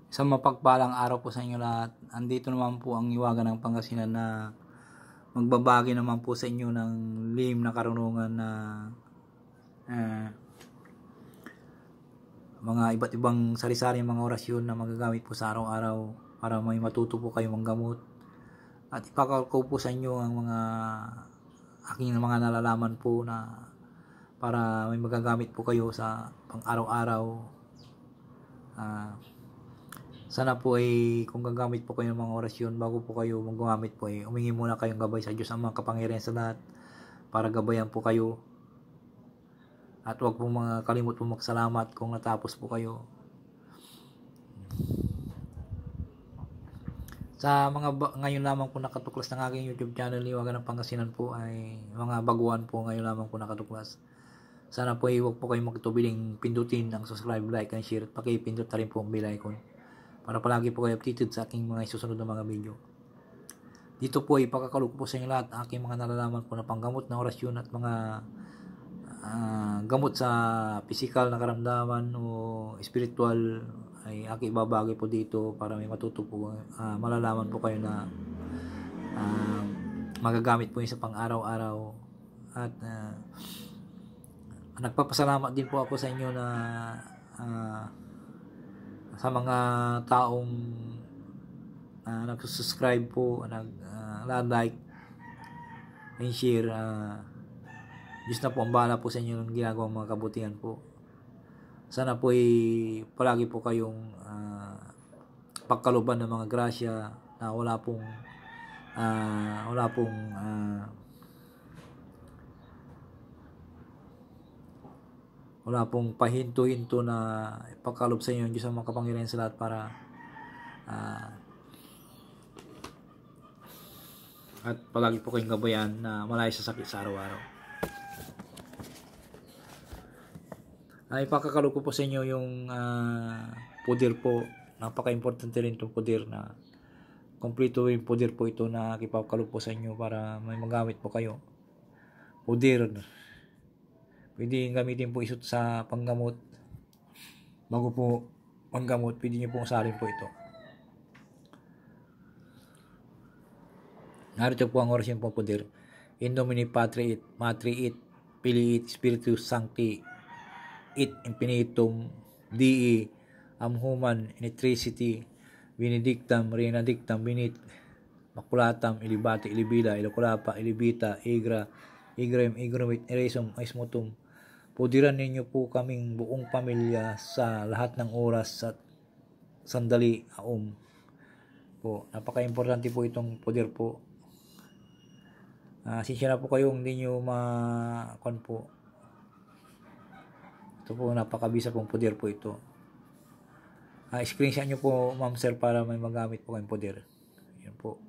Isang mapagpalang araw po sa inyo lahat. Andito naman po ang Iwagan ng Pangasinan na magbabagi naman po sa inyo ng lihim na karunungan na mga iba't ibang sari-sari mga orasyon na magagamit po sa araw-araw para may matuto po kayo manggamot. At ipakako po sa inyo ang mga aking mga nalalaman po na para may magagamit po kayo sa pang araw-araw. Sana po ay kung gagamit po kayo ng mga orasyon, bago po kayo magagamit po ay humingi muna kayong gabay sa Diyos ang mga kapangyarihan sa lahat para gabayan po kayo. At huwag po mga kalimot po magsalamat kung natapos po kayo. Sa mga ngayon lamang po nakatuklas ng aking YouTube channel, Iwagan ng Pangasinan po, ay mga baguhan po ngayon lamang po nakatuklas. Sana po ay huwag po kayong magtubiling pindutin ang subscribe, like, and share at pakipindot na rin po ang bell icon para palagi po kayo updated sa aking mga isusunod na mga video. Dito po ay ipakakalog po sa inyo lahat aking mga nalalaman po na panggamot na orasyon at mga gamot sa physical na karamdaman o spiritual ay aking ibabagay po dito para may matuto po, malalaman po kayo na magagamit po yun sa pang araw-araw. At nagpapasalamat din po ako sa inyo na sa mga taong nagsusubscribe po, nag-like and share. Diyos na po ang bahala po sa inyo ng ginagawang mga kabutihan po. Sana po ay palagi po kayong pagkaluban ng mga grasya na wala pong pahinto-hinto na ipagkalob sa inyo ng Diyos ang mga kapangyarihan sa lahat para at palagi po kayong gabayan na malayo sa sakit sa araw-araw. Ipakakalob ko po sa inyo yung puder po. Napaka-importante rin itong puder na kompleto yung puder po ito na ipakakalob po sa inyo para may magamit po kayo. Puder. Pwede gamitin po isot sa panggamot. Bago po panggamot, pwede nyo po usalin po ito. Narito po ang orasyon po puder. In nomine Patri et Matri et Filii et Spiritus Sancti et infinitum Dei am human electricity benedictam renadictam benit maculatam ilibati ilibida iloculapa ilibita igra igrem igromit eresum aismotum. Pudiran ninyo po kaming buong pamilya sa lahat ng oras at sandali po. Napaka-importante po itong puder po. Sinsya na po kayong hindi nyo makon po. Ito po, napakabisa pong puder po ito. Screenshot nyo po, ma'am sir, para may magamit po kayong puder. Yan po.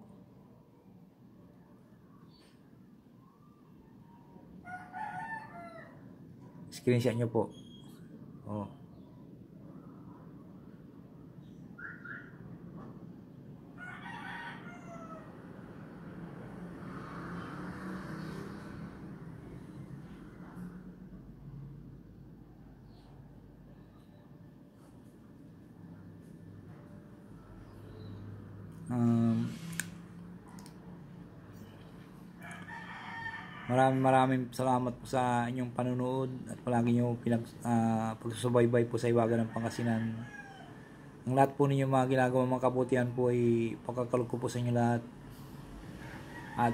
Screenshot nyo po. Maraming salamat po sa inyong panunood at palagi nyo pagsusubaybay po sa Iwagan ng Pangasinan. Ang lahat po ninyo mga ginagawa mga kabutihan po ay pagkakalog ko po sa inyo lahat. At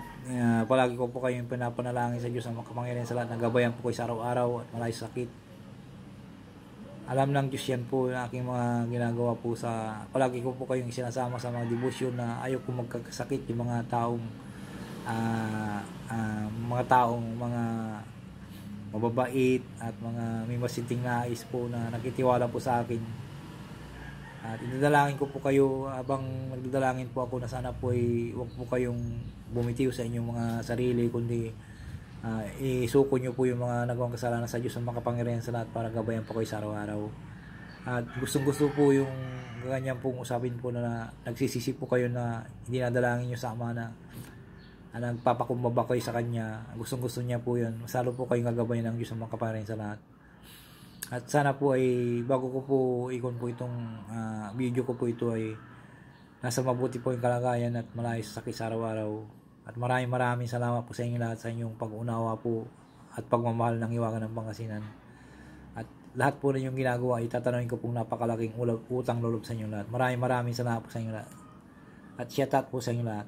palagi ko po kayong pinapanalangin sa Diyos ang makapangyarihan sa lahat. Nagabayan po kayo sa araw-araw at malayo sakit. Alam ng Diyos yan po yung aking mga ginagawa po sa palagi ko po kayong sinasama sa mga devotion na ayaw ko magkakasakit yung mga taong mga mababait at mga may masinting nais po na nakitiwala po sa akin. At idadalangin ko po kayo habang nagdadalangin po ako na sana po ay huwag po kayong bumitiw sa inyong mga sarili, kundi isuko nyo po yung mga nagawang kasalanan sa Diyos ang makapangyarihan sa lahat para gabayan po kayo sa araw-araw. At gustong-gusto po yung ganyan pong usapin po na nagsisisi po kayo na hindi nadalangin nyo sa Ama na nagpapakumbaba kayo sa Kanya. Gustong-gusto niya po yun. Masalo po kayong gagabayan ng Diyos ang makapangyarihan sa lahat. At sana po ay bago ko po ikon po itong video ko po ito ay nasa mabuti po yung kalagayan at malayo sa sakit sa araw-araw. At maraming salamat po sa inyo lahat sa inyong pag-unawa po at pagmamahal ng Hiwaga ng Pangasinan. At lahat po ninyong ginagawa, itatanungin ko pong napakalaking utang loob sa inyo lahat. Maraming salamat po sa inyo lahat. At shout out po sa inyo lahat.